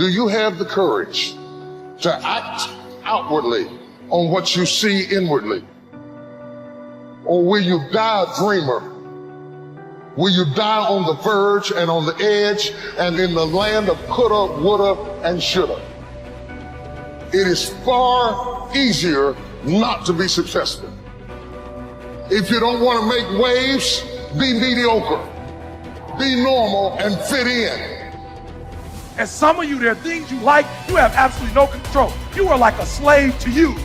Do you have the courage to act outwardly on what you see inwardly? Or will you die a dreamer? Will you die on the verge and on the edge and in the land of coulda, woulda, and shoulda? It is far easier not to be successful. If you don't want to make waves, be mediocre. Be normal and fit in. And some of you, there are things you like, you have absolutely no control. You are like a slave to you.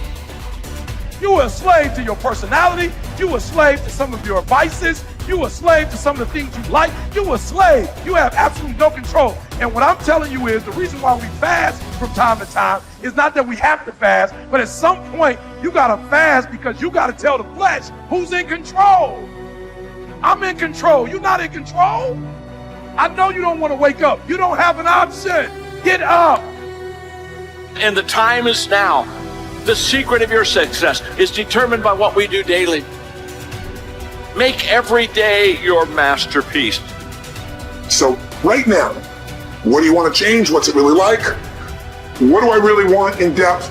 You are a slave to your personality. You are a slave to some of your vices. You are a slave to some of the things you like. You are a slave. You have absolutely no control. And what I'm telling you is the reason why we fast from time to time is not that we have to fast, but at some point you got to fast because you got to tell the flesh who's in control. I'm in control. You're not in control. I know you don't want to wake up. You don't have an option. Get up. And the time is now. The secret of your success is determined by what we do daily. Make every day your masterpiece. So right now, what do you want to change? What's it really like? What do I really want in depth?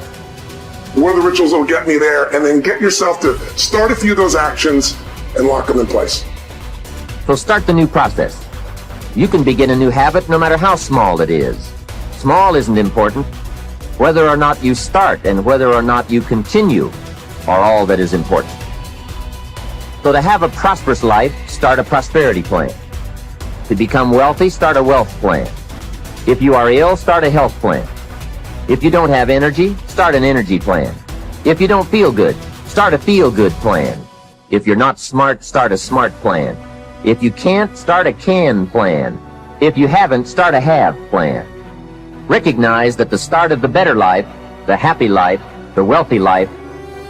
What are the rituals that will get me there? And then get yourself to start a few of those actions and lock them in place. So start the new process. You can begin a new habit no matter how small it is. Small isn't important. Whether or not you start and whether or not you continue are all that is important. So to have a prosperous life, start a prosperity plan. To become wealthy, start a wealth plan. If you are ill, start a health plan. If you don't have energy, start an energy plan. If you don't feel good, start a feel-good plan. If you're not smart, start a smart plan. If you can't, start a can plan. If you haven't, start a have plan. Recognize that the start of the better life, the happy life, the wealthy life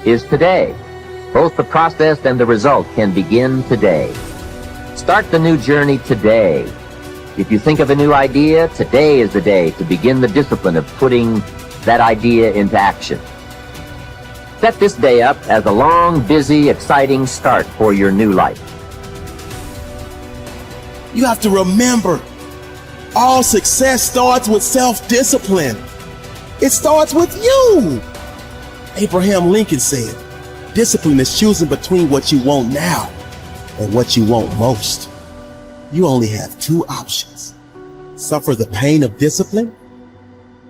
is today. Both the process and the result can begin today. Start the new journey today. If you think of a new idea, today is the day to begin the discipline of putting that idea into action. Set this day up as a long, busy, exciting start for your new life. You have to remember, all success starts with self-discipline. It starts with you. Abraham Lincoln said, discipline is choosing between what you want now and what you want most. You only have two options. Suffer the pain of discipline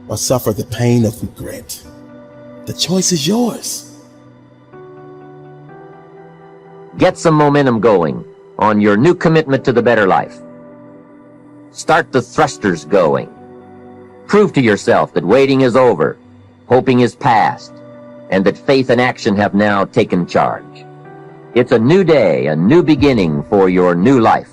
or suffer the pain of regret. The choice is yours. Get some momentum going on your new commitment to the better life. Start the thrusters going. Prove to yourself that waiting is over, hoping is past, and that faith and action have now taken charge. It's a new day, a new beginning for your new life.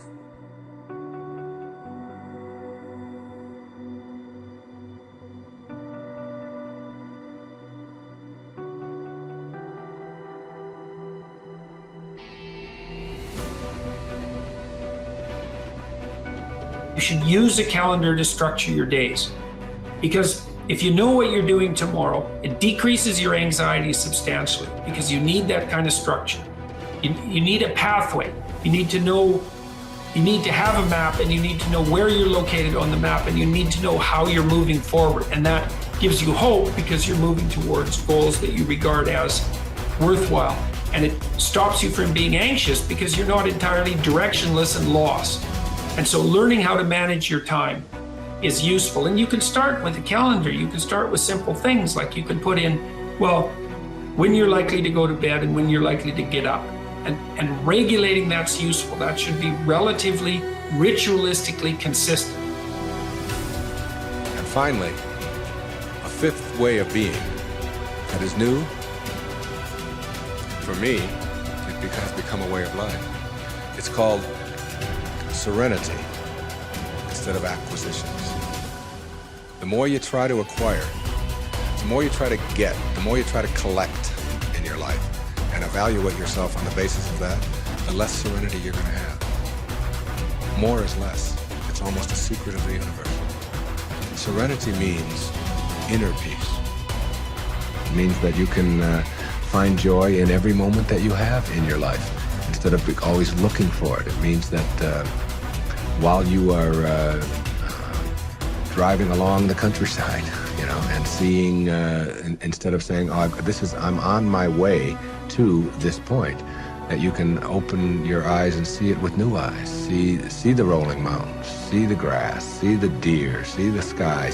You should use a calendar to structure your days, because if you know what you're doing tomorrow, it decreases your anxiety substantially because you need that kind of structure. You need a pathway. You need to know, you need to have a map, and you need to know where you're located on the map, and you need to know how you're moving forward. And that gives you hope because you're moving towards goals that you regard as worthwhile. And it stops you from being anxious because you're not entirely directionless and lost. And so learning how to manage your time is useful. And you can start with a calendar. You can start with simple things like you can put in, well, when you're likely to go to bed and when you're likely to get up. And regulating that's useful. That should be relatively ritualistically consistent. And finally, a fifth way of being that is new. For me, it has become a way of life. It's called serenity instead of acquisitions. The more you try to acquire, the more you try to get, the more you try to collect in your life and evaluate yourself on the basis of that, the less serenity you're going to have. More is less. It's almost a secret of the universe. Serenity means inner peace. It means that you can find joy in every moment that you have in your life instead of always looking for it. It means that while you are driving along the countryside, you know, and seeing, instead of saying, oh, I'm on my way to this point, that you can open your eyes and see it with new eyes. See the rolling mountains, see the grass, see the deer, see the sky.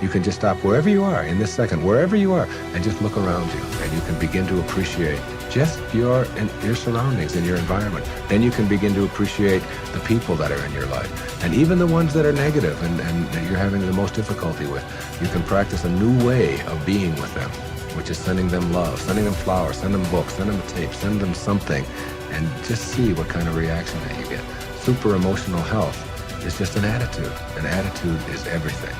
You can just stop wherever you are in this second, wherever you are, and just look around you, and you can begin to appreciate just your surroundings and your environment. Then you can begin to appreciate the people that are in your life, and even the ones that are negative and that you're having the most difficulty with. You can practice a new way of being with them, which is sending them love, sending them flowers, send them books, send them a tape, send them something, and just see what kind of reaction that you get. Super emotional health is just an attitude. An attitude is everything.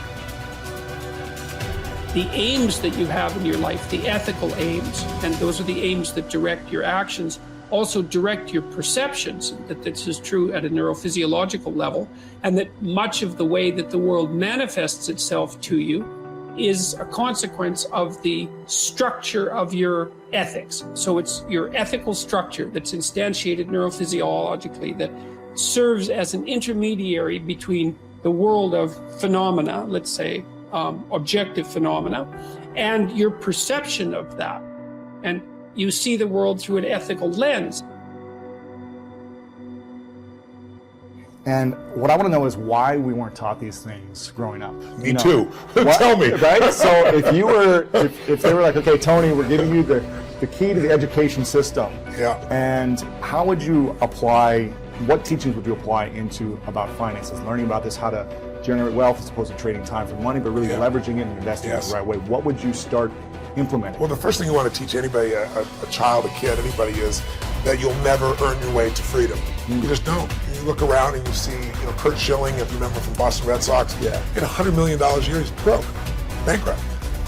The aims that you have in your life, the ethical aims, and those are the aims that direct your actions, also direct your perceptions, that this is true at a neurophysiological level, and that much of the way that the world manifests itself to you is a consequence of the structure of your ethics. So it's your ethical structure that's instantiated neurophysiologically that serves as an intermediary between the world of phenomena, let's say objective phenomena, and your perception of that. And you see the world through an ethical lens. And what I want to know is why we weren't taught these things growing up. Me too. Tell me. Right? So if you were, if they were like, okay, Tony, we're giving you the key to the education system. Yeah. And how would you apply, what teachings would you apply into about finances? Learning about this, how to generate wealth as opposed to trading time for money, but really leveraging it and investing it the right way. What would you start implementing? Well, the first thing you want to teach anybody, a child, a kid, anybody, is that you'll never earn your way to freedom. You just don't. You look around and you see, Kurt Schilling, if you remember from Boston Red Sox, hit $100 million a year. He's broke, bankrupt.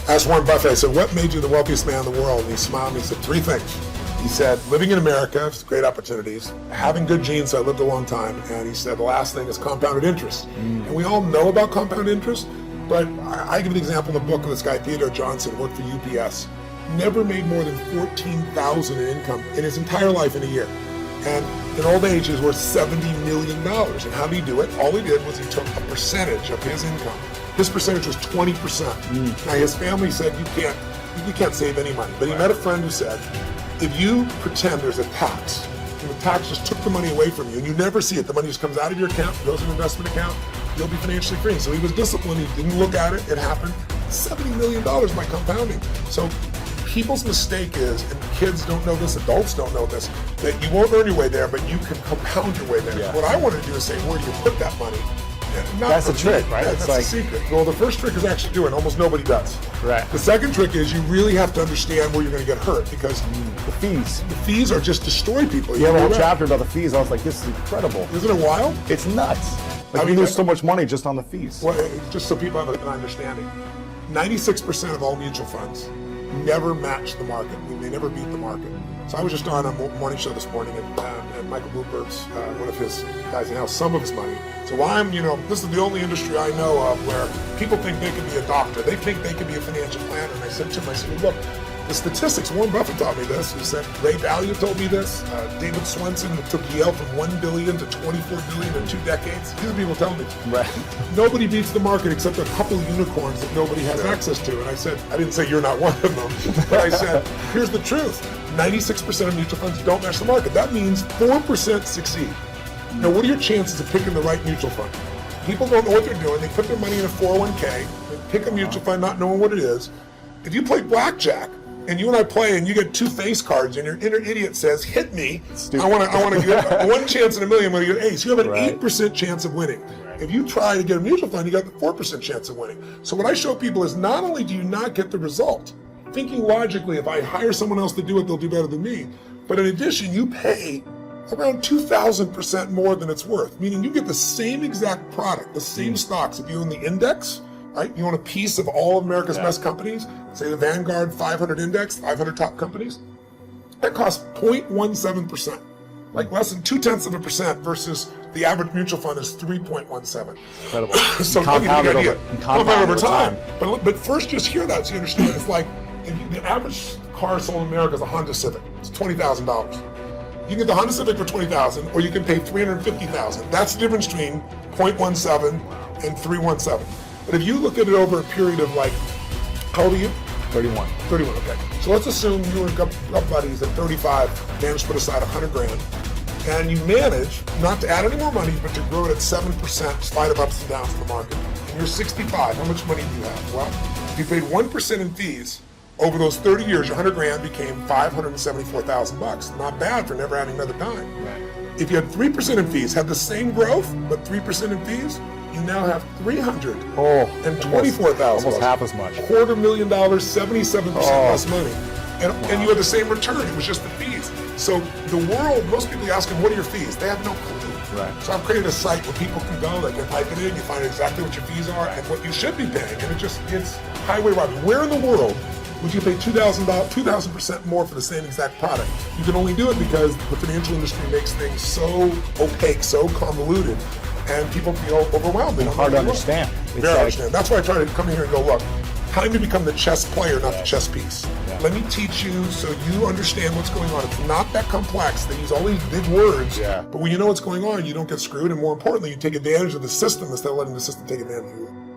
I asked Warren Buffett, I said, what made you the wealthiest man in the world? And he smiled and he said, 3 things. He said, living in America, great opportunities, having good genes, so I lived a long time, and he said the last thing is compounded interest. And we all know about compound interest, but I give an example in the book of this guy, Theodore Johnson, worked for UPS, never made more than $14,000 in income in his entire life in a year. And in old age, he was worth $70 million. And how did he do it? All he did was he took a percentage of his income. His percentage was 20%. Now his family said, you can't save any money. But he met a friend who said, if you pretend there's a tax, and the tax just took the money away from you, and you never see it, the money just comes out of your account, goes in an investment account, you'll be financially free. So he was disciplined, he didn't look at it, it happened. $70 million by compounding. So people's mistake is, and kids don't know this, adults don't know this, that you won't earn your way there, but you can compound your way there. What I want to do is say, where do you put that money? That's the trick, right? That's the secret. Well, the first trick is actually doing. Almost nobody does. Right. The second trick is you really have to understand where you're going to get hurt, because the fees. The fees are just destroy people. You have a whole chapter about the fees. I was like, this is incredible. Isn't it wild? It's nuts. Like, we lose so much money just on the fees. Well, just so people have an understanding, 96% of all mutual funds never match the market. They never beat the market. So I was just on a morning show this morning, and Michael Bloomberg's, one of his guys, now some of his money. So this is the only industry I know of where people think they can be a doctor. They think they can be a financial planner. And I said to him, look, the statistics, Warren Buffett taught me this. He said, Ray Dalio told me this. David Swenson took Yale from $1 billion to $24 billion in 2 decades. These are people telling me. Right. Nobody beats the market except a couple of unicorns that nobody has access to. And I said, I didn't say you're not one of them, but I said, here's the truth. 96% of mutual funds don't match the market. That means 4% succeed. Now, what are your chances of picking the right mutual fund? People don't know what they're doing. They put their money in a 401k, they pick a mutual fund not knowing what it is. If you play blackjack, and you and I play, and you get 2 face cards, and your inner idiot says, hit me, I want to get 1 chance in a million when you get ace. You have an 8% chance of winning. If you try to get a mutual fund, you got the 4% chance of winning. So what I show people is not only do you not get the result, thinking logically, if I hire someone else to do it, they'll do better than me. But in addition, you pay around 2,000% more than it's worth, meaning you get the same exact product, the same stocks. If you own the index, right? You own a piece of all of America's best companies, say the Vanguard 500 index, 500 top companies, that costs 0.17%, like less than 0.2% versus the average mutual fund is 3.17. Incredible. So compounded over time. But first, just hear that so you understand. It's like the average car sold in America is a Honda Civic. It's $20,000. You can get the Honda Civic for $20,000, or you can pay $350,000. That's the difference between 0.17 and 317. But if you look at it over a period of like, how old are you? 31. 31, okay. So let's assume you and a couple buddies at 35 managed to put aside 100 grand, and you manage not to add any more money, but to grow it at 7% in spite of ups and downs in the market. And you're 65, how much money do you have? Well, if you paid 1% in fees, over those 30 years, your 100 grand became $574,000. Not bad for never adding another dime. Right. If you had 3% in fees, had the same growth, but 3% in fees, you now have $324,000. Almost half as much. $250,000, 77% less money. And you had the same return, it was just the fees. So the world, most people ask them, what are your fees? They have no clue. Right. So I've created a site where people can go, they can type it in, you find exactly what your fees are and what you should be paying. And it's highway robbery. Where in the world would you pay $2,000% more for the same exact product? You can only do it because the financial industry makes things so opaque, so convoluted, and people feel overwhelmed. They don't Hard know to what understand. Very hard to understand. That's why I try to come in here and go, look, time to become the chess player, not the chess piece. Yeah. Let me teach you so you understand what's going on. It's not that complex. They use all these big words, Yeah. but when you know what's going on, you don't get screwed, and more importantly, you take advantage of the system instead of letting the system take advantage of you.